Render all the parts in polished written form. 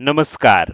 नमस्कार.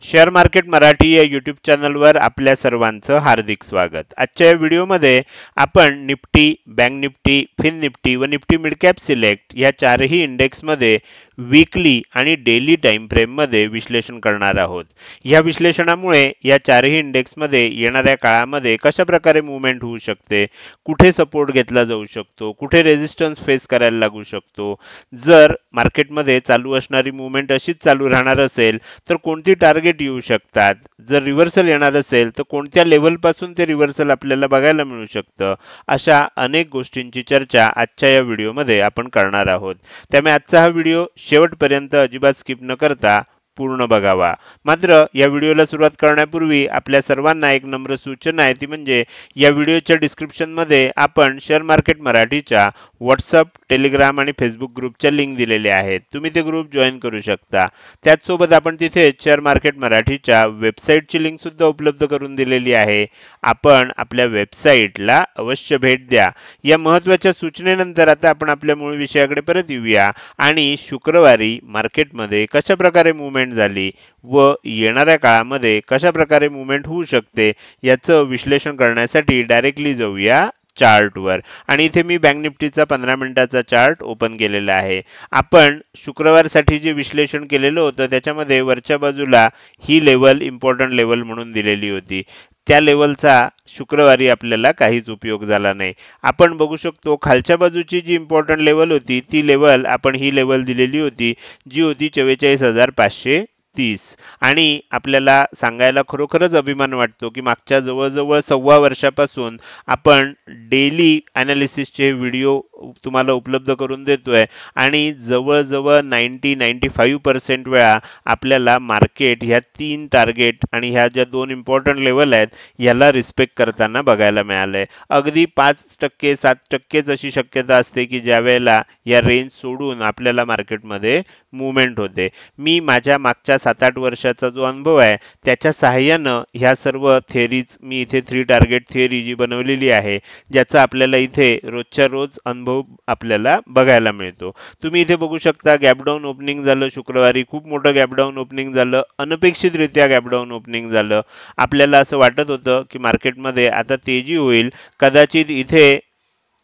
Share market Marathi या YouTube चॅनलवर आपल्या सर्वांचं हार्दिक स्वागत. आजच्या या व्हिडिओमध्ये आपण निफ्टी, बँक निफ्टी, फिन निफ्टी व निफ्टी मिड कॅप सिलेक्ट या चारही इंडेक्समध्ये वीकली आणि डेली टाइम फ्रेममध्ये विश्लेषण करणार आहोत. या विश्लेषणामुळे या चारही इंडेक्समध्ये येणाऱ्या काळामध्ये कशा प्रकारे मूव्हमेंट होऊ शकते, कुठे सपोर्ट घेतला जाऊ शकतो, कुठे रेझिस्टन्स फेस करायला लागू शकतो, जर मार्केटमध्ये चालू असणारी मूव्हमेंट अशीच चालू राहणार असेल तर कोणती टार्गेट येऊ शकतात, जर रिव्हर्सल येणार असेल तर कोणत्या लेवल पासून ते रिव्हर्सल आपल्याला बघायला मिळू शकतं, अशा अनेक गोष्टींची चर्चा आजच्या या व्हिडिओमध्ये आपण करणार आहोत. त्यामुळे आजचा हा व्हिडिओ शेवटपर्यंत अजिबात स्किप न करता पूर्ण बघावा. मात्र या व्हिडिओला सुरुवात करण्यापूर्वी आपल्या सर्वांना एक नम्र सूचना आहे, ती म्हणजे या व्हिडिओच्या डिस्क्रिप्शनमध्ये आपण शेअर मार्केट मराठीच्या व्हॉट्सअप, टेलिग्राम आणि फेसबुक ग्रुपच्या लिंक दिलेल्या आहेत. तुम्ही ते ग्रुप जॉईन करू शकता. त्याचसोबत आपण तिथे शेअर मार्केट मराठीच्या वेबसाईटची लिंक सुद्धा उपलब्ध करून दिलेली आहे. आपण आपल्या वेबसाईटला अवश्य भेट द्या. या महत्त्वाच्या सूचनेनंतर आता आपण आपल्या मूळ विषयाकडे परत येऊया आणि शुक्रवारी मार्केटमध्ये कशा प्रकारे मूव्हमेंट झाली व येणाऱ्या काळामध्ये कशा प्रकारे मूव्हमेंट होऊ शकते याचं विश्लेषण करण्यासाठी डायरेक्टली जाऊया चार्टवर. आणि इथे मी बँक निफ्टीचा 15 मिनिटाचा चार्ट ओपन केलेला आहे. आपण शुक्रवारसाठी जे विश्लेषण केलेलं होतं त्याच्यामध्ये वरच्या बाजूला ही लेवल इम्पॉर्टंट लेवल म्हणून दिलेली होती. त्या लेवलचा शुक्रवारी आपल्याला काहीच उपयोग झाला नाही. आपण बघू शकतो खालच्या बाजूची जी इम्पॉर्टंट लेवल होती ती लेवल आपण ही लेवल दिलेली होती, जी होती 44,530. आणि आपल्याला सांगायला खरोखरच अभिमान वाटतो की मागच्या जवळजवळ सव्वा वर्षापासून आपण डेली ॲनालिसिसचे व्हिडिओ तुम्हाला उपलब्ध करून देतोय आणि जवळजवळ 95% वेळा आपल्याला मार्केट ह्या 3 टार्गेट आणि ह्या ज्या 2 इम्पॉर्टंट लेवल आहेत याला रिस्पेक्ट करताना बघायला मिळालंय. अगदी 5% 7%च अशी शक्यता असते की ज्या वेळेला या रेंज सोडून आपल्याला मार्केटमध्ये मूव्हमेंट होते. मी माझ्या मागच्या 7-8 वर्षाचा जो अनुभव आहे त्याच्या सहाय्यानं ह्या सर्व थिअरीज मी इथे 3 टार्गेट थिअरी जी बनवलेली आहे ज्याचा आपल्याला इथे रोजच्या रोज अनुभव आपल्याला बघायला मिळतो. तुम्ही इथे बघू शकता गॅपडाऊन ओपनिंग झालं शुक्रवारी, खूप मोठं गॅपडाऊन ओपनिंग झालं, अनपेक्षितरित्या गॅपडाऊन ओपनिंग झालं. आपल्याला असं वाटत होतं की मार्केटमध्ये आता तेजी होईल, कदाचित इथे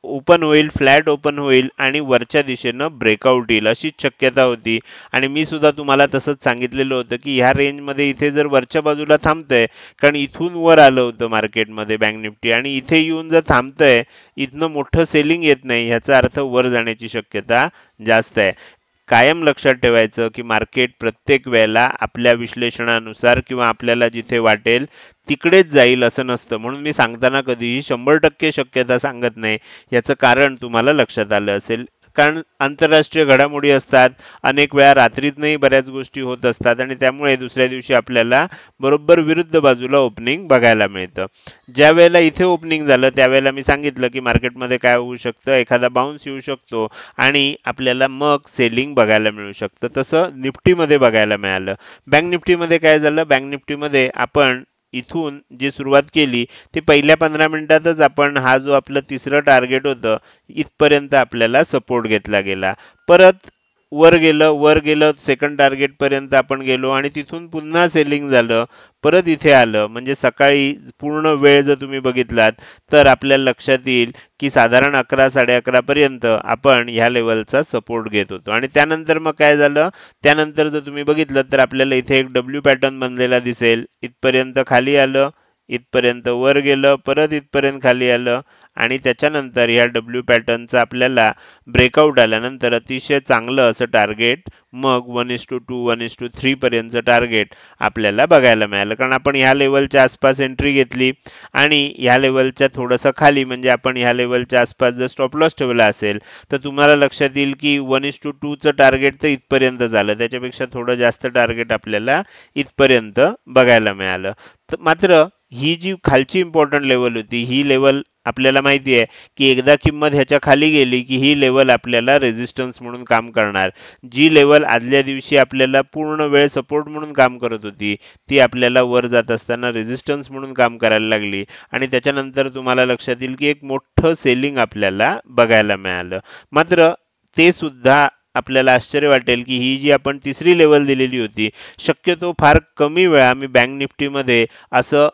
ओपन होईल, फ्लॅट ओपन होईल आणि वरच्या दिशेनं ब्रेकआउट येईल अशीच शक्यता होती. आणि मी सुद्धा तुम्हाला तसंच सांगितलेलं होतं की ह्या रेंजमध्ये इथे जर वरच्या बाजूला थांबतंय, कारण इथून वर आलं होतं मार्केटमध्ये बँक निफ्टी आणि इथे येऊन जर थांबतंय, इथनं मोठं सेलिंग येत नाही, ह्याचा अर्थ वर जाण्याची शक्यता जास्त आहे. कायम लक्षात ठेवायचं की मार्केट प्रत्येक वेळेला आपल्या विश्लेषणानुसार किंवा आपल्याला जिथे वाटेल तिकडेच जाईल असं नसतं. म्हणून मी सांगताना कधीही 100% शक्यता सांगत नाही. याचं कारण तुम्हाला लक्षात आलं असेल. कारण आंतरराष्ट्रीय घडामोडी असतात, अनेक वेळा रात्रीतनंही बऱ्याच गोष्टी होत असतात आणि त्यामुळे दुसऱ्या दिवशी आपल्याला बरोबर विरुद्ध बाजूला ओपनिंग बघायला मिळतं. ज्या वेळेला इथे ओपनिंग झालं त्यावेळेला मी सांगितलं की मार्केटमध्ये काय होऊ शकतं, एखादा बाउन्स येऊ शकतो आणि आपल्याला मग सेलिंग बघायला मिळू शकतं. तसं निफ्टीमध्ये बघायला मिळालं. बँक निफ्टीमध्ये काय झालं, बँक निफ्टीमध्ये आपण इथून जी सुरुवात केली ते पहिल्या 15 मिनिटातच आपण हा जो आपलं तिसरं टार्गेट होतं इथपर्यंत आपल्याला सपोर्ट घेतला गेला. परत वर गेलं सेकंड टार्गेट पर्यंत आपण गेलो आणि तिथून पुन्हा सेलिंग झालं, परत इथे आलं. म्हणजे सकाळी पूर्ण वेळ जर तुम्ही बघितलात तर आपल्याला लक्षात येईल की साधारण 11-11:30 पर्यंत आपण ह्या लेवलचा सपोर्ट घेत होतो. आणि त्यानंतर मग काय झालं, त्यानंतर जर तुम्ही बघितलं तर आपल्याला इथे एक डब्ल्यू पॅटर्न बनलेला दिसेल. इथपर्यंत खाली आलं, इथपर्यंत वर गेलं, परत इथपर्यंत खाली आलं आणि त्याच्यानंतर ह्या डब्ल्यू पॅटर्नचा आपल्याला ब्रेकआउट आल्यानंतर अतिशय चांगलं असं टार्गेट मग 1:2 1:3 पर्यंतचं टार्गेट आपल्याला बघायला मिळालं. कारण आपण ह्या लेवलच्या आसपास एंट्री घेतली आणि ह्या लेवलच्या थोडंसं खाली म्हणजे आपण ह्या लेवलच्या आसपास जर स्टॉप लॉस ठेवला असेल तर तुम्हाला लक्षात येईल की 1:2 चं टार्गेट तर इथपर्यंत झालं, त्याच्यापेक्षा थोडं जास्त टार्गेट आपल्याला इथपर्यंत बघायला मिळालं. मात्र ही जी खालची इम्पॉर्टंट लेवल होती ही लेवल आपल्याला माहिती आहे की एकदा किंमत ह्याच्या खाली गेली की ही लेवल आपल्याला रेझिस्टन्स म्हणून काम करणार. जी लेवल आदल्या दिवशी आपल्याला पूर्ण वेळ सपोर्ट म्हणून काम करत होती ती आपल्याला वर जात असताना रेझिस्टन्स म्हणून काम करायला लागली आणि त्याच्यानंतर तुम्हाला लक्षात येईल की एक मोठं सेलिंग आपल्याला बघायला मिळालं. मात्र ते सुद्धा आपल्याला आश्चर्य वाटेल की ही जी आपण तिसरी लेवल दिलेली होती, शक्यतो फार कमी वेळा मी बँक निफ्टीमध्ये असं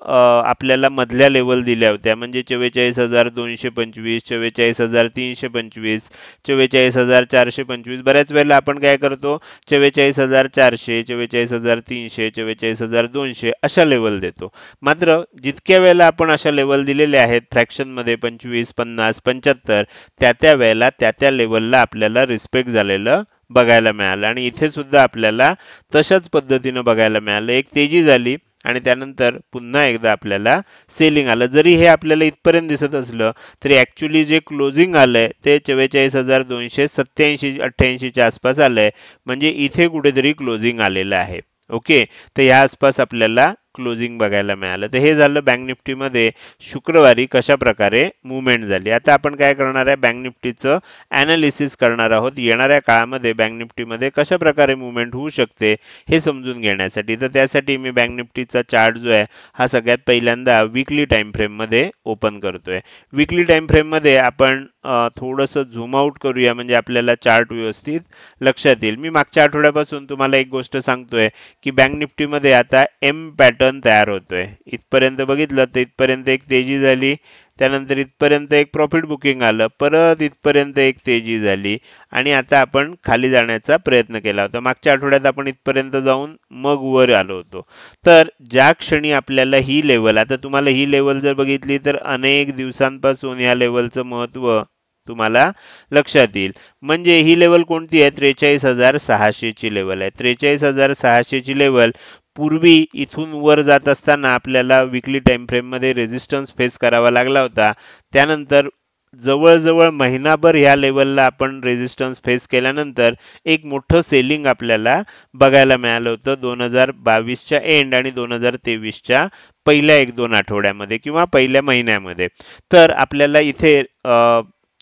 आपल्याला मधल्या लेवल दिल्या होत्या. म्हणजे 44,225, 44,325, 44,425. बऱ्याच वेळेला आपण काय करतो, 44,400, 44,300, 44,200 अशा लेवल देतो. मात्र जितक्या वेळेला आपण अशा लेवल दिलेल्या आहेत फ्रॅक्शनमध्ये 25, 50, 75, त्या वेळेला त्या लेवलला आपल्याला रिस्पेक्ट झालेलं बघायला मिळालं. आणि इथे सुद्धा आपल्याला तशाच पद्धतीनं बघायला मिळालं. एक तेजी झाली आणि त्यानंतर पुन्हा एकदा आपल्याला सेलिंग आलं. जरी हे आपल्याला इथपर्यंत दिसत असलं तरी ॲक्च्युली जे क्लोजिंग आलंय ते 44,287-88 च्या आसपास आलंय. म्हणजे इथे कुठेतरी क्लोजिंग आलेलं आहे. ओके, तर या आसपास आपल्याला क्लोजिंग बघायला मिळालं. तर हे झालं बँक निफ्टीमध्ये शुक्रवारी कशा प्रकारे मुवमेंट झाली. आता आपण काय करणार आहे, बँक निफ्टीचं ॲनालिसिस करणार आहोत. येणाऱ्या काळामध्ये बँक निफ्टीमध्ये कशा प्रकारे मुवमेंट होऊ शकते हे समजून घेण्यासाठी. तर त्यासाठी मी बँक निफ्टीचा चार्ट जो आहे हा सगळ्यात पहिल्यांदा वीकली टाइम फ्रेममध्ये ओपन करतोय. वीकली टाइम फ्रेममध्ये आपण थोडंसं झूम आउट करूया म्हणजे आपल्याला चार्ट व्यवस्थित लक्षात येईल. मी मागच्या आठवड्यापासून तुम्हाला एक गोष्ट सांगतोय की बँक निफ्टीमध्ये आता एम पॅटर्न तयार होतोय. इथपर्यंत बघितलं तर इथपर्यंत एक तेजी झाली, त्यानंतर इथपर्यंत एक प्रॉफिट बुकिंग आलं, परत इथपर्यंत एक तेजी झाली आणि आता आपण खाली जाण्याचा प्रयत्न केला होता. मागच्या आठवड्यात आपण इथपर्यंत जाऊन मग वर आलो होतो. तर ज्या क्षणी आपल्याला ही लेवल, आता तुम्हाला ही लेवल जर बघितली तर अनेक दिवसांपासून या लेवलचं महत्त्व तुम्हाला लक्षात येईल. म्हणजे ही लेवल कोणती आहे, 43,600 ची लेवल आहे. 43,600 ची लेवल पूर्वी इथून वर जात असताना आपल्याला वीकली टाइम फ्रेम मध्ये रेझिस्टन्स फेस करावा लागला होता. त्यानंतर जवळजवळ महिनाभर ह्या लेवलला आपण रेझिस्टन्स फेस केल्यानंतर एक मोठं सेलिंग आपल्याला बघायला मिळालं होतं 2022च्या एंड आणि 2023च्या पहिल्या 1-2 आठवड्यामध्ये किंवा पहिल्या महिन्यामध्ये. तर आपल्याला इथे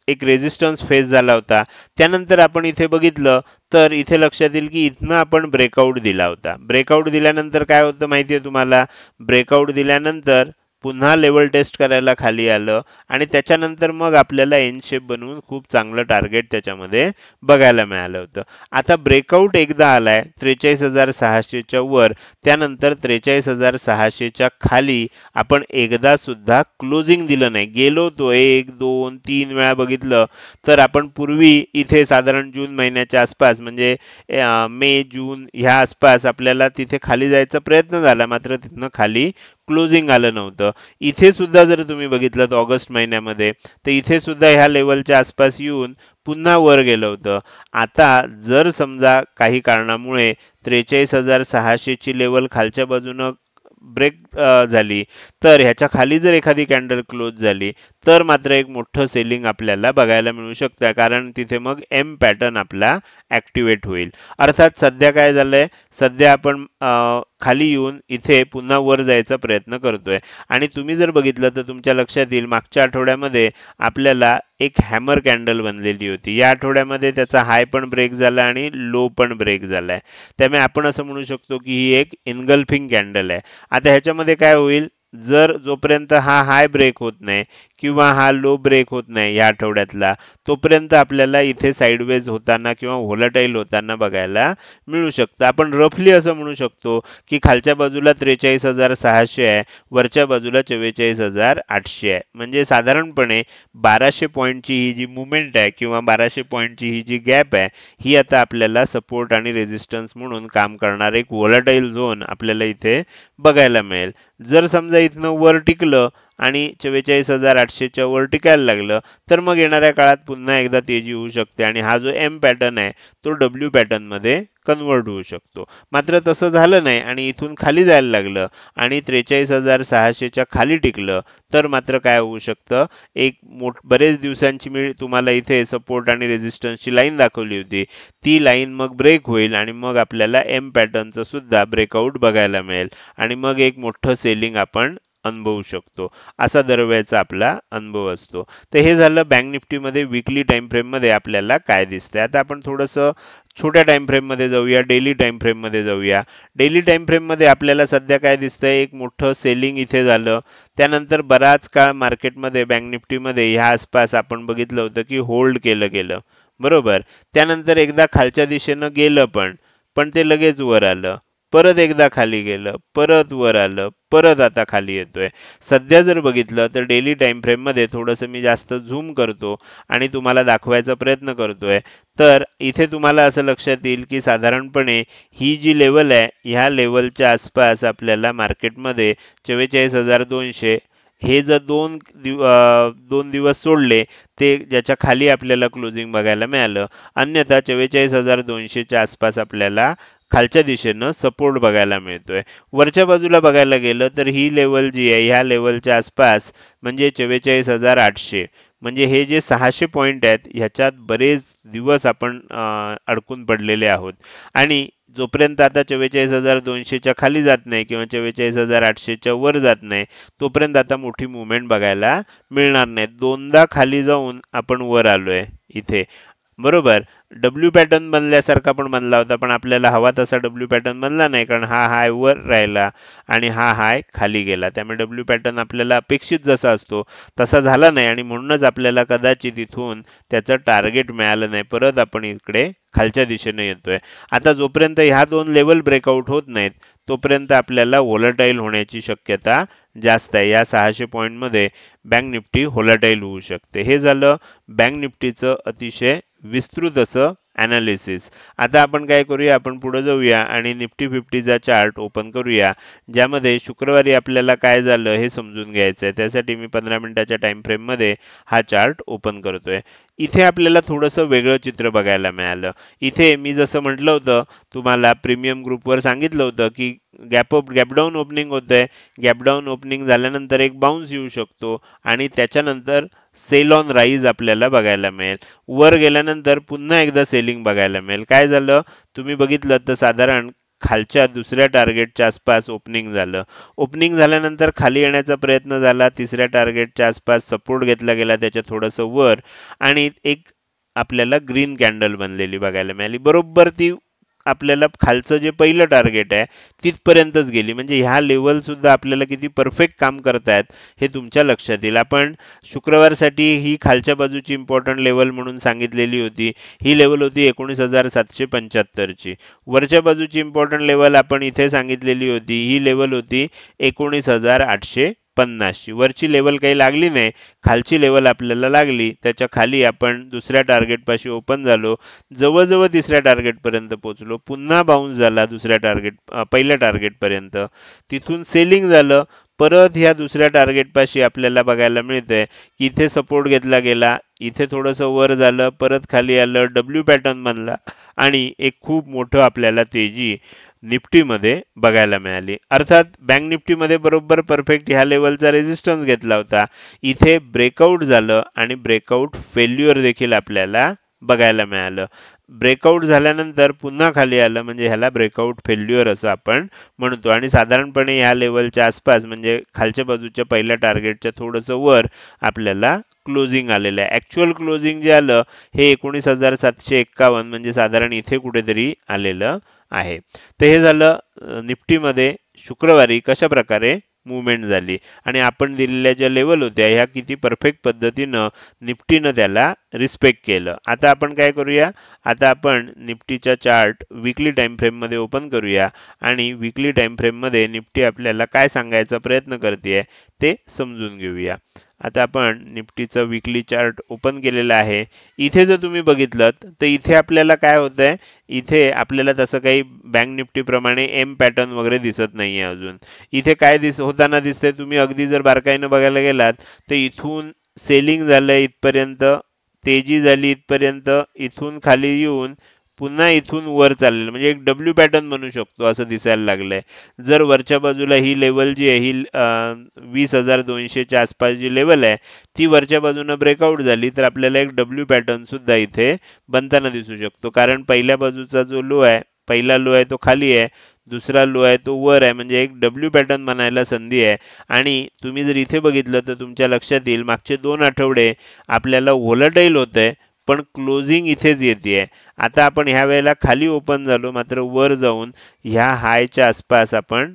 एक रेझिस्टन्स फेस झाला होता. त्यानंतर आपण इथे बघितलं तर इथे लक्षात येईल की इथनं आपण ब्रेकआउट दिला होता. ब्रेकआउट दिल्यानंतर काय होतं माहिती आहे तुम्हाला, ब्रेकआउट दिल्यानंतर पुन्हा लेवल टेस्ट करायला खाली आलं आणि त्याच्यानंतर मग आपल्याला एन शेप बनवून खूप चांगलं टार्गेट त्याच्यामध्ये बघायला मिळालं होतं. आता ब्रेकआउट एकदा आलाय 43,600 च्या वर, त्यानंतर 43,600 च्या खाली आपण एकदा सुद्धा क्लोजिंग दिलं नाही. गेलो तो 1, 2, 3 वेळा बघितलं तर आपण पूर्वी इथे साधारण जून महिन्याच्या आसपास म्हणजे मे जून ह्या आसपास आपल्याला तिथे खाली जायचा प्रयत्न झाला, मात्र तिथनं खाली क्लोजिंग आलं नव्हतं. इथे सुद्धा जर तुम्ही बघितलं ऑगस्ट महिन्यामध्ये तर इथे सुद्धा ह्या लेवलच्या आसपास येऊन पुन्हा वर गेलं होतं. आता जर समजा काही कारणामुळे 43,600 ची लेवल खालच्या बाजूनं ब्रेक झाली तर ह्याच्या खाली जर एखादी कॅन्डल क्लोज झाली तर मात्र एक मोठं सेलिंग आपल्याला बघायला मिळू शकतं, कारण तिथे मग एम पॅटर्न आपला ऍक्टिव्हेट होईल. अर्थात सध्या काय झालंय, सध्या आपण खाली येऊन इथे पुन्हा वर जायचा प्रयत्न करतोय. आणि तुम्ही जर बघितलं तर तुमच्या लक्षात येईल मागच्या आठवड्यामध्ये आपल्याला एक हॅमर कॅन्डल बनलेली होती. या आठवड्यामध्ये त्याचा हाय पण ब्रेक झाला आणि लो पण ब्रेक झालाय. त्यामुळे आपण असं म्हणू शकतो की ही एक इनगल्फिंग कॅन्डल आहे. आता ह्याच्यामध्ये काय होईल, जर जोपर्यंत हा हाय ब्रेक होत नाही किंवा हा लो ब्रेक होत नाही या आठवड्यातला, तोपर्यंत आपल्याला इथे साइडवेज होताना किंवा व्होलाटाईल होताना बघायला मिळू शकतं. आपण रफली असं म्हणू शकतो की खालच्या बाजूला 43,600 आहे, वरच्या बाजूला 44,800 आहे. म्हणजे साधारणपणे 1200 पॉईंटची ही जी मुवमेंट आहे किंवा 1200 पॉईंटची ही जी गॅप आहे ही आता आपल्याला सपोर्ट आणि रेझिस्टन्स म्हणून काम करणार एक व्होलाटाईल झोन आपल्याला इथे बघायला मिळेल. जर समजा इथनं वर टिकलं आणि 44,800 च्या वर टिकायला लागलं तर मग येणाऱ्या काळात पुन्हा एकदा तेजी होऊ शकते आणि हा जो एम पॅटर्न आहे तो डब्ल्यू पॅटर्न मध्ये कन्वर्ट होऊ शकतो. मात्र तसं झालं नाही आणि इथून खाली जायला लागलं आणि 43,600 च्या खाली टिकलं तर मात्र काय होऊ शकतं, एक बरेच दिवसांची मी तुम्हाला इथे सपोर्ट आणि रेझिस्टन्सची लाईन दाखवली होती, ती लाईन मग ब्रेक होईल आणि मग आपल्याला एम पॅटर्नचं सुद्धा ब्रेकआउट बघायला मिळेल आणि मग एक मोठं सेलिंग आपण अनुभवू शकतो. असा दरवेळेचा आपला अनुभव असतो. तर हे झालं बँक निफ्टीमध्ये वीकली टाइम फ्रेम मध्ये आपल्याला काय दिसतंय. आता आपण थोडंसं छोट्या टाइम फ्रेम मध्ये जाऊया, डेली टाइम फ्रेम मध्ये जाऊया. डेली टाइम फ्रेम मध्ये आपल्याला सध्या काय दिसतंय, एक मोठं सेलिंग इथे झालं. त्यानंतर बराच काळ मार्केटमध्ये बँक निफ्टीमध्ये ह्या आसपास आपण बघितलं होतं की होल्ड केलं गेलं. बरोबर. त्यानंतर एकदा खालच्या दिशेनं गेलं पण ते लगेच वर आलं. परत एकदा खाली गेलं, परत वर आलं, परत आता खाली येतोय. सध्या जर बघितलं तर डेली टाइम फ्रेममध्ये थोडंसं मी जास्त झूम करतो आणि तुम्हाला दाखवायचा प्रयत्न करतोय. तर इथे तुम्हाला असं लक्षात येईल की साधारणपणे ही जी लेवल आहे, ह्या लेवलच्या आसपास आपल्याला मार्केटमध्ये 44,200 हे जर 2 दिवस सोडले, ते ज्याच्या खाली आपल्याला क्लोजिंग बघायला मिळालं. अन्यथा 44,200 च्या आसपास आपल्याला खालच्या दिशेनं सपोर्ट बघायला मिळतोय. वरच्या बाजूला बघायला गेलं तर ही लेवल जी आहे ह्या लेवलच्या आसपास म्हणजे 44,800 म्हणजे हे जे 600 पॉइंट आहेत ह्याच्यात बरेच दिवस आपण अडकून पडलेले आहोत. आणि जोपर्यंत आता 44,200 च्या खाली जात नाही किंवा 44,800 च्या वर जात नाही, तोपर्यंत आता मोठी मूव्हमेंट बघायला मिळणार नाही. दोनदा खाली जाऊन आपण वर आलोय इथे. बरोबर. डब्ल्यू पॅटर्न बनल्यासारखा पण बनला होता, पण आपल्याला हवा तसा डब्ल्यू पॅटर्न बनला नाही, कारण हा हाय वर राहिला आणि हा हाय खाली गेला. त्यामुळे डब्ल्यू पॅटर्न आपल्याला अपेक्षित जसा असतो तसा झाला नाही आणि म्हणूनच आपल्याला कदाचित इथून त्याचं टार्गेट मिळालं नाही. परत आपण इकडे खालच्या दिशेने येतोय. आता जोपर्यंत ह्या दोन लेवल ब्रेकआउट होत नाहीत, तोपर्यंत आपल्याला व्होलटाईल होण्याची शक्यता जास्त आहे. या 600 पॉईंटमध्ये बँक निफ्टी व्होलटाईल होऊ शकते. हे झालं बँक निफ्टीचं अतिशय विस्तृत असं ॲनालिसिस. आता आपण काय करूया, आपण पुढे जाऊया आणि निफ्टी 50चा चार्ट ओपन करूया, ज्यामध्ये शुक्रवारी आपल्याला काय झालं हे समजून घ्यायचं आहे. त्यासाठी मी 15 मिनिटाच्या टाइम फ्रेममध्ये हा चार्ट ओपन करतोय. इथे आपल्याला थोडंसं वेगळं चित्र बघायला मिळालं. इथे मी जसं म्हटलं होतं तुम्हाला प्रीमियम ग्रुपवर सांगितलं होतं की गॅप डाऊन ओपनिंग होतंय. गॅप डाऊन ओपनिंग झाल्यानंतर एक बाउन्स येऊ शकतो आणि त्याच्यानंतर सेल ऑन राईज आपल्याला बघायला मिळेल. वर गेल्यानंतर पुन्हा एकदा सेलिंग बघायला मिळेल. काय झालं तुम्ही बघितलं तर साधारण खालच्या दुसऱ्या टार्गेटच्या आसपास ओपनिंग झालं. ओपनिंग झाल्यानंतर खाली येण्याचा प्रयत्न झाला. तिसऱ्या टार्गेटच्या आसपास सपोर्ट घेतला गेला त्याच्या थोडंसं वर आणि एक आपल्याला ग्रीन कॅन्डल बनलेली बघायला मिळाली. बरोबर ती आपल्याला खालचं जे पहिलं टार्गेट आहे तिथपर्यंतच गेली. म्हणजे ह्या लेवल सुद्धा आपल्याला किती परफेक्ट काम करतायत हे तुमच्या लक्षात येईल. आपण शुक्रवारसाठी ही खालच्या बाजूची इम्पॉर्टंट लेवल म्हणून सांगितलेली होती. ही लेवल होती 19,775 ची. वरच्या बाजूची इम्पॉर्टंट लेवल आपण इथे सांगितलेली होती. ही लेवल होती 19,850 ची. वरची लेवल काही लागली नाही, खालची लेवल आपल्याला लागली. त्याच्या खाली आपण दुसऱ्या टार्गेट पाशी ओपन झालो, जवळजवळ तिसऱ्या टार्गेट पर्यंत पोहोचलो. पुन्हा बाउन्स झाला पहिल्या टार्गेट पर्यंत. तिथून सेलिंग झालं. परत ह्या दुसऱ्या टार्गेट पाशी आपल्याला बघायला मिळतंय की इथे सपोर्ट घेतला गेला, इथे थोडंसं वर झालं, परत खाली आलं, डब्ल्यू पॅटर्न बनला आणि एक खूप मोठं आपल्याला तेजी निफ्टीमध्ये बघायला मिळाली. अर्थात बँक निफ्टीमध्ये बरोबर परफेक्ट ह्या लेवलचा रेजिस्टन्स घेतला होता. इथे ब्रेकआउट झालं आणि ब्रेकआउट फेल्युअर देखील आपल्याला बघायला मिळालं. ब्रेकआउट झाल्यानंतर पुन्हा खाली आलं, म्हणजे ह्याला ब्रेकआउट फेल्युअर असं आपण म्हणतो. आणि साधारणपणे ह्या लेवलच्या आसपास म्हणजे खालच्या बाजूच्या पहिल्या टार्गेटच्या थोडंसं वर आपल्याला क्लोजिंग आलेलं आहे. ॲक्च्युअल क्लोजिंग जे आलं हे 19,751 म्हणजे साधारण इथे कुठेतरी आलेलं आहे. तर हे झालं निफ्टीमध्ये शुक्रवारी कशा प्रकारे मूव्हमेंट झाली आणि आपण दिलेल्या ज्या लेवल होत्या ह्या किती परफेक्ट पद्धतीनं निफ्टीनं त्याला रिस्पेक्ट केलं. आता आपण काय करूया, आता आपण निफ्टीचा चार्ट वीकली टाइम फ्रेममध्ये ओपन करूया आणि वीकली टाइम फ्रेममध्ये निफ्टी आपल्याला काय सांगायचा प्रयत्न करते ते समजून घेऊया. आता आपण निफ्टीचा वीकली चार्ट ओपन केलेला आहे. इथे जर तुम्ही बघितलं तर इथे आपल्याला काय होतंय, इथे आपल्याला तसं काही बँक निफ्टीप्रमाणे एम पॅटर्न वगैरे दिसत नाहीये अजून. इथे काय होताना दिसतंय, तुम्ही अगदी जर बारकाईनं बघायला गेलात तर इथून सेलिंग झालंय इथपर्यंत, तेजी झाली इथपर्यंत, इथून खाली येऊन पुन्हा इथून वर चाललेलं म्हणजे एक डब्ल्यू पॅटर्न बनू शकतो असं दिसायला लागलंय. जर वरच्या बाजूला ही लेवल जी आहे ही 20,200 च्या आसपास जी लेवल आहे ती वरच्या बाजूनं ब्रेकआउट झाली तर आपल्याला एक डब्ल्यू पॅटर्न सुद्धा इथे बनताना दिसू शकतो. कारण पहिल्या बाजूचा जो लो आहे, पहिला लो आहे तो खाली आहे, दुसरा लो आहे तो वर आहे, म्हणजे एक डब्ल्यू पॅटर्न बनायला संधी आहे. आणि तुम्ही जर इथे बघितलं तर तुमच्या लक्षात येईल मागचे 2 आठवडे आपल्याला व्होलटाईल होतंय पण क्लोजिंग इथेच येते. आता आपण ह्या वेळेला खाली ओपन झालो, मात्र वर जाऊन ह्या हायच्या आसपास आपण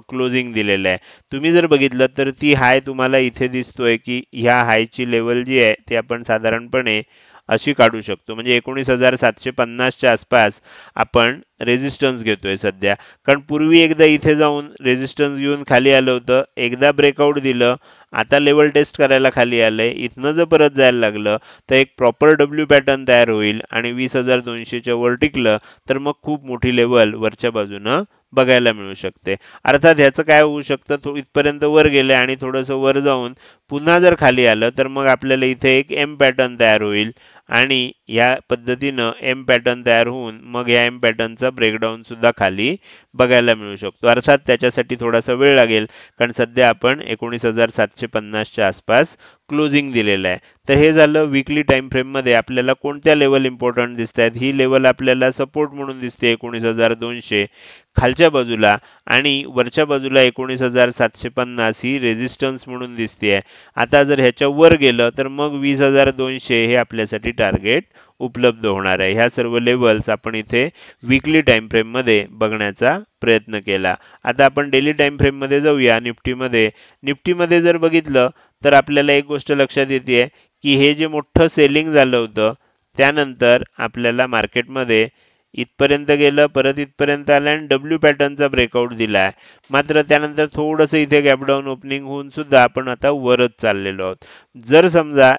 क्लोजिंग दिलेलं आहे. तुम्ही जर बघितलं तर ती हाय तुम्हाला इथे दिसतोय की ह्या हायची लेवल जी आहे ती आपण साधारणपणे अशी काढू शकतो. म्हणजे 19,750च्या आसपास आपण रेजिस्टन्स घेतोय सध्या. कारण पूर्वी एकदा इथे जाऊन रेजिस्टन्स घेऊन खाली आलं होतं, एकदा ब्रेकआउट दिलं, आता लेवल टेस्ट करायला खाली आलंय. इथनं जर परत जायला लागलं तर एक प्रॉपर डब्ल्यू पॅटर्न तयार होईल आणि 20,200च्या वर टिकलं तर मग खूप मोठी लेवल वरच्या बाजूनं बघायला मिळू शकते. अर्थात ह्याचं काय होऊ शकतं, इथपर्यंत वर गेले आणि थोडंसं वर जाऊन पुन्हा जर खाली आलं तर मग आपल्याला इथे एक एम पॅटर्न तयार होईल आणि या पद्धतीनं एम पॅटर्न तयार होऊन मग या एम पॅटर्नचा ब्रेकडाऊन सुद्धा खाली बघायला मिळू शकतो. अर्थात त्याच्यासाठी थोडासा वेळ लागेल, कारण सध्या आपण 19,750च्या आसपास क्लोजिंग दिलेलं आहे. तर हे झालं वीकली टाइम फ्रेम मध्ये आपल्याला कोणत्या लेवल इम्पॉर्टंट दिसत आहेत. ही लेवल आपल्याला सपोर्ट म्हणून दिसते 19,200 खालच्या बाजूला, आणि वरच्या बाजूला 19,750 ही रेजिस्टन्स म्हणून दिसते. आता जर ह्याच्या वर गेलं तर मग 20,200 हे आपल्यासाठी टार्गेट उपलब्ध होणार आहे. ह्या सर्व लेवल्स आपण इथे वीकली टाइम फ्रेम मध्ये बघण्याचा प्रयत्न केला. आता आपण डेली टाइम फ्रेम मध्ये जाऊया. निफ्टीमध्ये जर बघितलं तर आपल्याला एक गोष्ट लक्षात येते की हे जे मोठं सेलिंग झालं होतं त्यानंतर आपल्याला मार्केटमध्ये इथपर्यंत गेलं, परत इथपर्यंत आलं आणि डब्ल्यू पॅटर्नचा ब्रेकआउट दिलाय. मात्र त्यानंतर थोडंसं इथे गॅपडाऊन ओपनिंग होऊन सुद्धा आपण आता वरच चाललेलो आहोत. जर समजा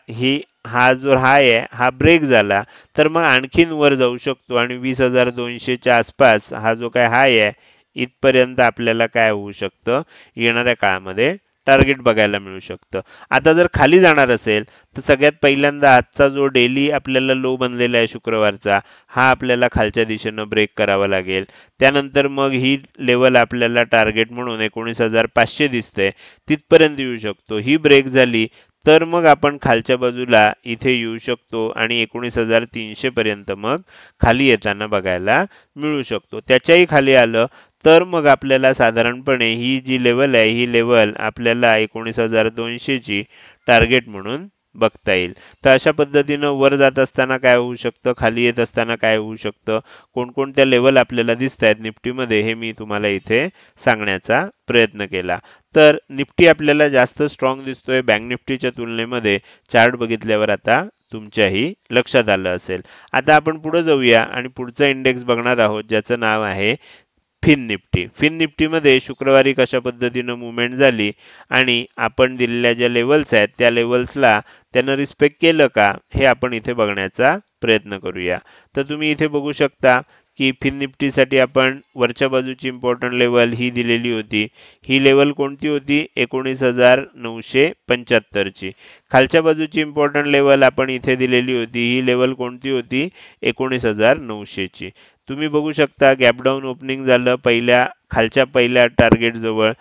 हा जो हाय आहे हा ब्रेक झाला तर मग आणखीन वर जाऊ शकतो आणि 20,200च्या आसपास हा जो काय हाय आहे इथपर्यंत आपल्याला काय होऊ शकतं, येणाऱ्या काळामध्ये टार्गेट बघायला मिळू शकतं. आता जर खाली जाणार असेल तर सगळ्यात पहिल्यांदा आजचा जो डेली आपल्याला लो बनलेला आहे शुक्रवारचा, हा आपल्याला खालच्या दिशेनं ब्रेक करावा लागेल. त्यानंतर मग ही लेवल आपल्याला टार्गेट म्हणून 19,500 दिसते, तिथपर्यंत येऊ शकतो. ही ब्रेक झाली तर मग आपण खालच्या बाजूला इथे येऊ शकतो आणि 19,300 पर्यंत मग खाली येताना बघायला मिळू शकतो. त्याच्याही खाली आलं तर मग आपल्याला साधारणपणे ही जी लेवल आहे ही लेवल आपल्याला 19,200 ची टार्गेट म्हणून बघता येईल. तर अशा पद्धतीनं वर जात असताना काय होऊ शकतं, खाली येत असताना काय होऊ शकतं, कोणकोणत्या लेवल आपल्याला दिसत आहेत निफ्टीमध्ये हे मी तुम्हाला इथे सांगण्याचा प्रयत्न केला. तर निफ्टी आपल्याला जास्त स्ट्रॉंग दिसतोय बँक निफ्टीच्या तुलनेमध्ये, चार्ट बघितल्यावर आता तुमच्याही लक्षात आलं असेल. आता आपण पुढे जाऊया आणि पुढचा इंडेक्स बघणार आहोत ज्याचं नाव आहे फिन निफ्टीमध्ये शुक्रवारी कशा पद्धतीनं मुवमेंट झाली आणि आपण दिलेल्या ज्या लेवल्स आहेत त्या लेवल्सला त्यानं रिस्पेक्ट केलं का हे आपण इथे बघण्याचा प्रयत्न करूया. तर तुम्ही इथे बघू शकता की फिन निफ्टीसाठी आपण वरच्या बाजूची इम्पॉर्टंट लेवल ही दिलेली होती. ही लेवल कोणती होती, 19,975 ची. खालच्या बाजूची इम्पॉर्टंट लेवल आपण इथे दिलेली होती. ही लेवल कोणती होती, 19,900 ची. तुम्ही बघू शकता गॅपडाऊन ओपनिंग झालं खालच्या पहिल्या टार्गेट जवळ,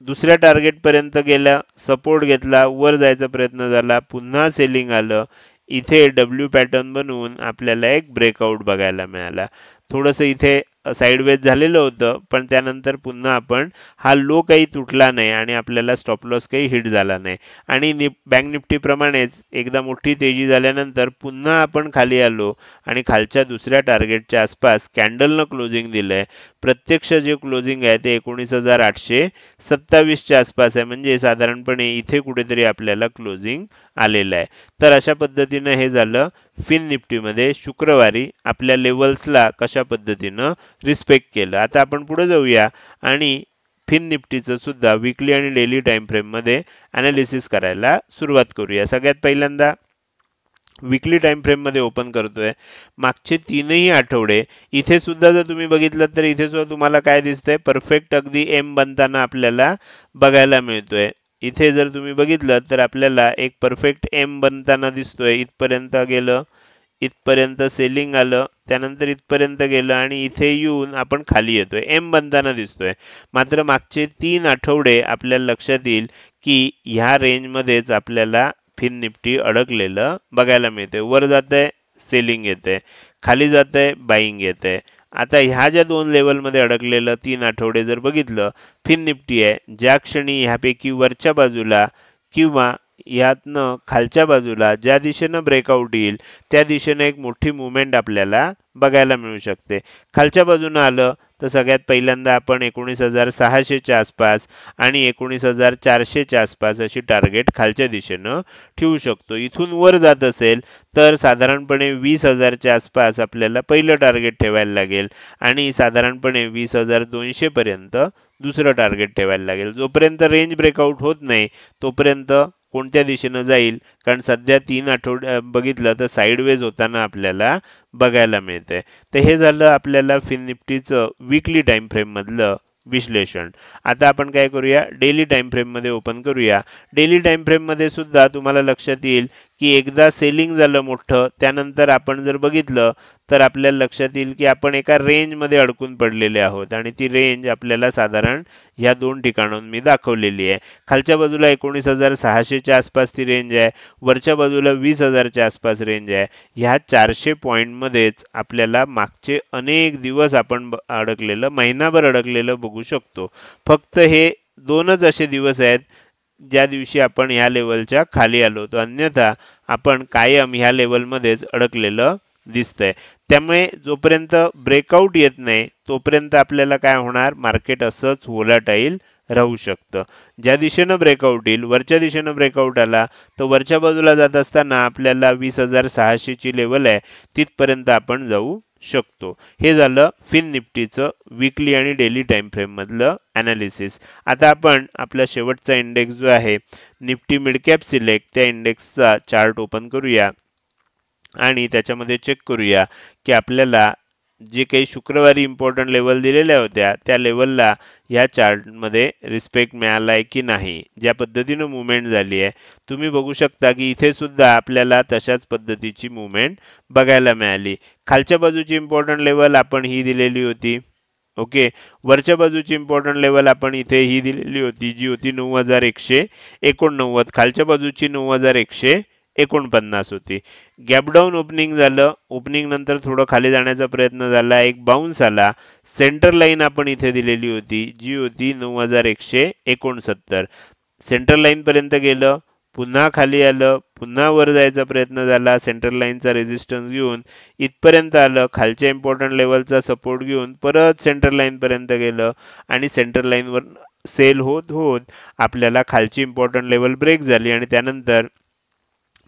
दुसऱ्या टार्गेट पर्यंत गेला, सपोर्ट घेतला, वर जायचा प्रयत्न झाला, पुन्हा सेलिंग आलं. इथे डब्ल्यू पॅटर्न बनवून आपल्याला एक ब्रेकआउट बघायला मिळाला. थोडंसं इथे साईडवेज झालेलं होतं, पण त्यानंतर पुन्हा आपण हा लो काही तुटला नाही आणि आपल्याला स्टॉप लॉस काही हिट झाला नाही. आणि बँक निफ्टीप्रमाणेच एकदा मोठी तेजी झाल्यानंतर पुन्हा आपण खाली आलो आणि खालच्या दुसऱ्या टार्गेटच्या आसपास कॅन्डलनं क्लोजिंग दिलंय. प्रत्यक्ष जे क्लोजिंग आहे ते 19,827 च्या आसपास आहे, म्हणजे साधारणपणे इथे कुठेतरी आपल्याला क्लोजिंग आलेलं आहे. तर अशा पद्धतीनं हे झालं फिन निफ्टीमध्ये शुक्रवारी आपल्या लेवल्सला कशा पद्धतीनं रिस्पेक्ट केलं. आता आपण पुढे जाऊया आणि फिन निफ्टीचं सुद्धा वीकली आणि डेली टाइम फ्रेम मध्ये अनालिसिस करायला सुरुवात करूया. सगळ्यात पहिल्यांदा वीकली टाइम फ्रेम मध्ये ओपन करतोय. मागचे 3ही आठवडे इथे सुद्धा जर तुम्ही बघितलं तर इथे सुद्धा तुम्हाला काय दिसतंय, परफेक्ट अगदी एम बनताना आपल्याला बघायला मिळतोय. इथे जर तुम्ही बघितलं तर आपल्याला एक परफेक्ट एम बनताना दिसतोय. इथपर्यंत गेलं, इथपर्यंत सेलिंग आलं, त्यानंतर इथपर्यंत गेलं आणि इथे येऊन आपण खाली येतोय, एम बनताना दिसतोय. मात्र मागचे 3 आठवडे आपल्याला लक्षात येईल की ह्या रेंजमध्येच आपल्याला फिन निफ्टी अडकलेलं बघायला मिळते. वर जातंय, सेलिंग येते, खाली जातंय, बाईंग येते. आता ह्या ज्या 2 लेवलमध्ये अडकलेलं 3 आठवडे जर बघितलं फिन निफ्टी आहे, ज्या क्षणी ह्यापैकी वरच्या बाजूला किंवा यातनं खालच्या बाजूला ज्या दिशेनं ब्रेकआउट येईल त्या दिशेने एक मोठी मुवमेंट आपल्याला बघायला मिळू शकते. खालच्या बाजूनं आलं तर सगळ्यात पहिल्यांदा आपण 19,600 च्या आसपास आणि 19,400 च्या आसपास अशी टार्गेट खालच्या दिशेनं ठेवू शकतो. इथून वर जात असेल तर साधारणपणे 20,000 च्या आसपास आपल्याला पहिलं टार्गेट ठेवायला लागेल आणि साधारणपणे 20,200 पर्यंत दुसरं टार्गेट ठेवायला लागेल. जोपर्यंत रेंज ब्रेकआउट होत नाही तोपर्यंत कोणत्या दिशेनं जाईल, कारण सध्या 3 आठवडे बघितलं तर साईडवेज होताना आपल्याला बघायला मिळतंय. तर हे झालं आपल्याला फिन निफ्टीचं वीकली टाइम फ्रेम मधलं विश्लेषण. आता आपण काय करूया, डेली टाइम फ्रेम मध्ये ओपन करूया. डेली टाइम फ्रेम मध्ये सुद्धा तुम्हाला लक्षात येईल की एकदा सेलिंग झालं मोठं, त्यानंतर आपण जर बघितलं तर आपल्याला लक्षात येईल की आपण एका रेंज मध्ये अडकून पडलेले आहोत आणि ती रेंज आपल्याला साधारण ह्या दोन ठिकाणाहून मी दाखवलेली आहे. खालच्या बाजूला 19,600 च्या आसपास ती रेंज आहे, वरच्या बाजूला 20,000 च्या आसपास रेंज आहे. ह्या 400 पॉइंट मध्येच आपल्याला मागचे अनेक दिवस आपण अडकलेलं, महिनाभर अडकलेलं बघू शकतो. फक्त हे दोनच असे दिवस आहेत ज्या दिवशी आपण ह्या लेवलच्या खाली आलो होतो, अन्यथा आपण कायम ह्या लेवलमध्येच अडकलेलं दिसतंय. त्यामुळे जोपर्यंत ब्रेकआउट येत नाही तोपर्यंत आपल्याला काय होणार, मार्केट असंच व्होलाटाईल राहू शकतं. ज्या दिशेनं ब्रेकआउट येईल, वरच्या दिशेनं ब्रेकआउट आला तर वरच्या बाजूला जात असताना आपल्याला 20,600 ची लेवल आहे तिथपर्यंत आपण जाऊ शकतो. हे झालं फिन निफ्टीचं वीकली आणि डेली टाइम फ्रेम मधलं अनालिसिस. आता आपण आपला शेवटचा इंडेक्स जो आहे निफ्टी मिड कॅप सिलेक्ट, त्या इंडेक्सचा चार्ट ओपन करूया आणि त्याच्यामध्ये चेक करूया की आपल्याला जे काही शुक्रवारी इम्पॉर्टंट लेवल दिलेल्या होत्या त्या लेवलला या चार्टमध्ये रिस्पेक्ट मिळालाय की नाही, ज्या पद्धतीनं मुवमेंट झाली आहे. तुम्ही बघू शकता की इथे सुद्धा आपल्याला तशाच पद्धतीची मुवमेंट बघायला मिळाली. खालच्या बाजूची इम्पॉर्टंट लेवल आपण ही दिलेली होती. ओके, वरच्या बाजूची इम्पॉर्टंट लेवल आपण इथे ही दिलेली होती जी होती 9,189. खालच्या बाजूची 9,149 होती. गॅप डाऊन ओपनिंग झालं, ओपनिंग नंतर थोडं खाली जाण्याचा प्रयत्न झाला, एक बाउन्स आला. सेंटर लाईन आपण इथे दिलेली होती जी होती 9,169. सेंटर लाईन पर्यंत गेलं, पुन्हा खाली आलं, पुन्हा वर जायचा प्रयत्न झाला, सेंटर लाईनचा रेजिस्टन्स घेऊन इथपर्यंत आलं, खालच्या इम्पॉर्टंट लेवलचा सपोर्ट घेऊन परत सेंटर लाईन पर्यंत गेलं आणि सेंटर लाईनवर सेल होत होत आपल्याला खालची इम्पॉर्टंट लेवल ब्रेक झाली आणि त्यानंतर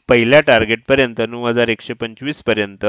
पहिल्या टार्गेट पर्यंत 9,125 पर्यंत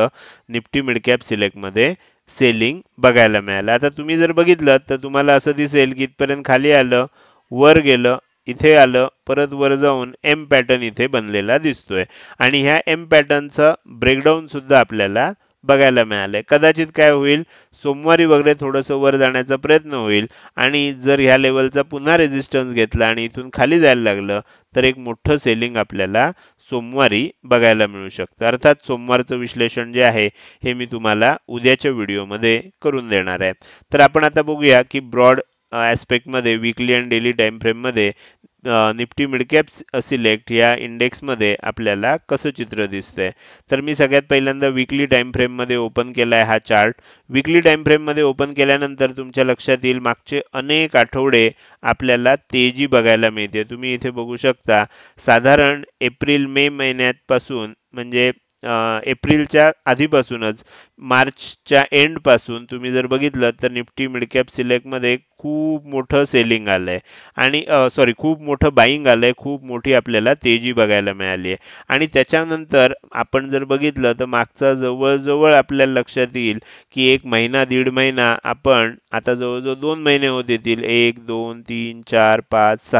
निफ्टी मिड कॅप सिलेक्ट मध्ये सेलिंग बघायला मिळालं. आता तुम्ही जर बघितलं तर तुम्हाला असं दिसेल की इथपर्यंत खाली आलं, वर गेलं, इथे आलं, परत वर जाऊन एम पॅटर्न इथे बनलेला दिसतोय आणि ह्या एम पॅटर्नचा ब्रेकडाऊन सुद्धा आपल्याला बघायला मिळालंय. कदाचित काय होईल, सोमवारी वगैरे थोडंसं वर जाण्याचा प्रयत्न होईल आणि जर ह्या लेवलचा पुन्हा रेजिस्टन्स घेतला आणि इथून खाली जायला लागलं तर एक मोठं सेलिंग आपल्याला सोमवारी बघायला मिळू शकतं. अर्थात सोमवारचं विश्लेषण जे आहे हे मी तुम्हाला उद्याच्या व्हिडिओमध्ये करून देणार आहे. तर आपण आता बघूया की ब्रॉड मध्ये वीकली आणि डेली टाइम फ्रेम मध्ये निफ्टी मिड कॅप सिलेक्ट या इंडेक्स मध्ये आपल्याला कसं चित्र दिसतंय. तर मी सगळ्यात पहिल्यांदा वीकली टाइम फ्रेम मध्ये ओपन केलाय हा चार्ट. वीकली टाइम फ्रेम मध्ये ओपन केल्यानंतर तुमच्या लक्षात येईल मागचे अनेक आठवडे आपल्याला तेजी बघायला मिळते. तुम्ही इथे बघू शकता साधारण एप्रिल मे महिन्यापासून म्हणजे एप्रिलच्या आधीपासूनच मार्चच्या एंड पासून तुम्ही जर बघितलं तर निफ्टी मिड कॅप सिलेक्ट मध्ये खूप मोठं सेलिंग आलंय आणि खूप मोठं बाईंग आलंय, खूप मोठी आपल्याला तेजी बघायला मिळाली आहे. आणि त्याच्यानंतर आपण जर बघितलं तर मागचा जवळजवळ आपल्याला लक्षात येईल की एक महिना दीड महिना आपण आता जवळजवळ 2 महिने होत येतील, 1 2 3 4 5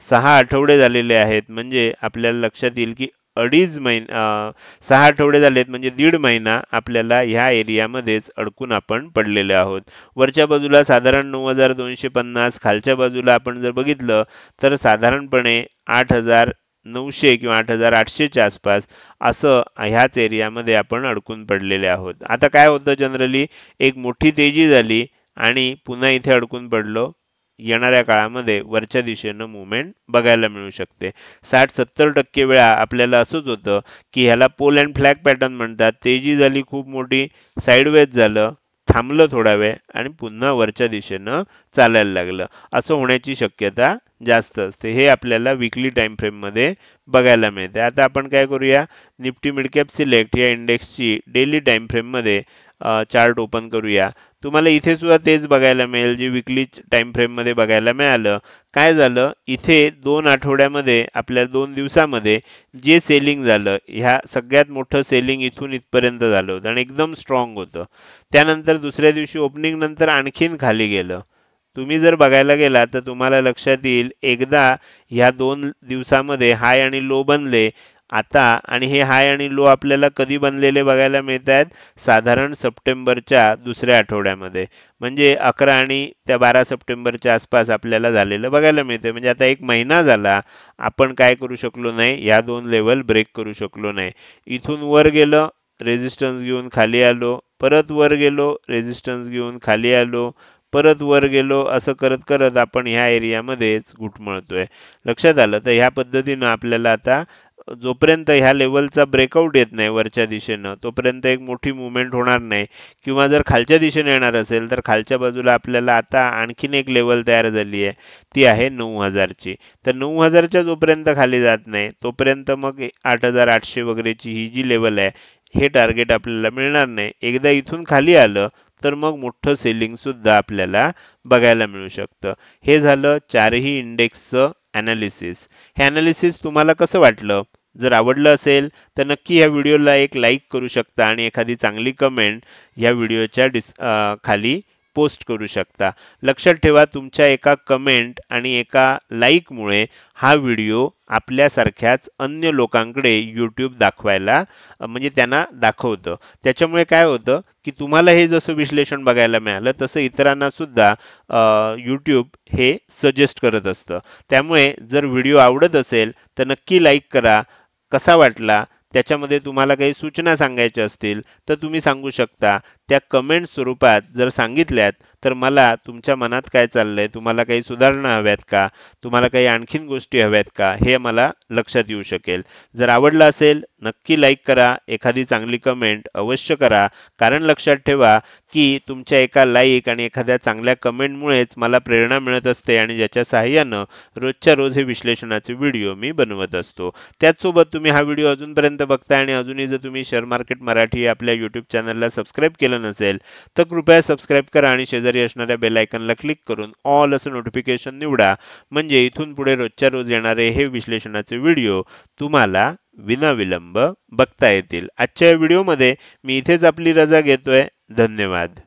6 आठवडे झालेले आहेत. म्हणजे आपल्याला लक्षात येईल की 6 आठवडे झालेत म्हणजे दीड महिना आपल्याला ह्या एरियामध्येच अडकून आपण पडलेले आहोत. वरच्या बाजूला साधारण 9,250, खालच्या बाजूला आपण जर बघितलं तर साधारणपणे 8,900 किंवा 8,800 च्या आसपास असं ह्याच एरियामध्ये आपण अडकून पडलेले आहोत. आता काय होतं, जनरली एक मोठी तेजी झाली आणि पुन्हा इथे अडकून पडलो, येणाऱ्या काळामध्ये वरच्या दिशेनं मुवमेंट बघायला मिळू शकते. 60-70% वेळा आपल्याला असंच होतं की ह्याला पोल अँड फ्लॅग पॅटर्न म्हणतात. तेजी झाली खूप मोठी, साईडवेज झालं, थांबलं थोडा वेळ आणि पुन्हा वरच्या दिशेनं चालायला लागलं. असं होण्याची शक्यता जास्त असते. हे आपल्याला वीकली टाइम फ्रेम मध्ये बघायला मिळते. आता आपण काय करूया, निफ्टी मिड कॅप सिलेक्ट या इंडेक्सची डेली टाइम फ्रेम मध्ये चार्ट ओपन करूया. तुम्हाला इथे सुद्धा तेच बघायला मिळेल जे वीकली टाइम फ्रेम मध्ये बघायला मिळालं. काय झालं, इथे 2 आठवड्यामध्ये आपल्या 2 दिवसामध्ये जे सेलिंग झालं, ह्या सगळ्यात मोठं सेलिंग इथून इथपर्यंत झालं होतं आणि एकदम स्ट्रॉंग होतं. त्यानंतर दुसऱ्या दिवशी ओपनिंग नंतर आणखीन खाली गेलं. तुम्ही जर बघायला गेला तर तुम्हाला लक्षात येईल, एकदा ह्या 2 दिवसामध्ये हाय आणि लो बनले. आता आणि हे हाय आणि लो आपल्याला कधी बनलेले बघायला मिळत आहेत, साधारण सप्टेंबरच्या दुसऱ्या आठवड्यामध्ये. म्हणजे 11 आणि त्या 12 सप्टेंबरच्या आसपास आपल्याला झालेलं बघायला मिळते. म्हणजे आता 1 महिना झाला आपण काय करू शकलो नाही, या 2 लेवल ब्रेक करू शकलो नाही. इथून वर गेलं, रेझिस्टन्स घेऊन खाली आलो, परत वर गेलो, रेझिस्टन्स घेऊन खाली आलो, परत वर गेलो. असं करत करत आपण ह्या एरियामध्येच घुटमळतोय. लक्षात आलं? तर ह्या पद्धतीनं आपल्याला आता जोपर्यंत ह्या लेवलचा ब्रेकआउट येत नाही वरच्या दिशेनं, तोपर्यंत एक मोठी मुवमेंट होणार नाही. किंवा जर खालच्या दिशेने येणार असेल तर खालच्या बाजूला आपल्याला आता आणखीन एक लेवल तयार झाली आहे, ती आहे 9000 ची. तर 9000 च्या जोपर्यंत खाली जात नाही तोपर्यंत मग 8800 वगैरेची ही जी लेवल आहे, हे टार्गेट आपल्याला मिळणार नाही. एकदा इथून खाली आलं तर मग मोठं सेलिंग सुद्धा आपल्याला बघायला मिळू शकतं. हे झालं चारही इंडेक्सचं ॲनालिसिस. हे ॲनालिसिस तुम्हाला कसं वाटलं? जर आवडलं असेल तर नक्की या व्हिडिओला एक लाईक करू शकता आणि एखादी चांगली कमेंट या व्हिडिओच्या खाली पोस्ट करू शकता. लक्षात ठेवा, तुमच्या एका कमेंट आणि एका लाईकमुळे हा व्हिडिओ आपल्यासारख्याच अन्य लोकांकडे यूट्यूब दाखवायला म्हणजे त्यांना दाखवतं. त्याच्यामुळे काय होतं की तुम्हाला हे जसं विश्लेषण बघायला मिळालं तसं इतरांना सुद्धा यूट्यूब हे सजेस्ट करत असतं. त्यामुळे जर व्हिडिओ आवडत असेल तर नक्की लाईक करा. कसा वाटला, त्याच्यामध्ये तुम्हाला काही सूचना सांगायच्या असतील तर तुम्ही सांगू शकता. त्या कमेंट स्वरूपात जर सांगितल्यात तर मला तुमच्या मनात काय चाललंय, तुम्हाला काही सुधारणा हव्यात का, तुम्हाला काही आणखीन गोष्टी हव्यात का, हे मला लक्षात येऊ शकेल. जर आवडलं असेल नक्की लाईक करा, एखादी चांगली कमेंट अवश्य करा. कारण लक्षात ठेवा की तुमच्या एका लाईक आणि एखाद्या चांगल्या कमेंटमुळेच मला प्रेरणा मिळत असते आणि ज्याच्या सहाय्यानं रोजच्या रोज हे विश्लेषणाचे व्हिडिओ मी बनवत असतो. त्याचसोबत तुम्ही हा व्हिडिओ अजूनपर्यंत बघताय आणि अजूनही जर तुम्ही शेअर मार्केट मराठी आपल्या यूट्यूब चॅनलला सबस्क्राईब केलं नसेल तर कृपया सबस्क्राईब करा आणि शेजारी असणाऱ्या बेल आयकॉनला क्लिक करून ऑल असं नोटिफिकेशन निवडा. म्हणजे इथून पुढे रोजच्या रोज येणारे हे विश्लेषणाचे व्हिडिओ तुम्हाला विनाविलंब बघता येतील. आजच्या व्हिडिओमध्ये मी इथेच आपली रजा घेतोय. धन्यवाद.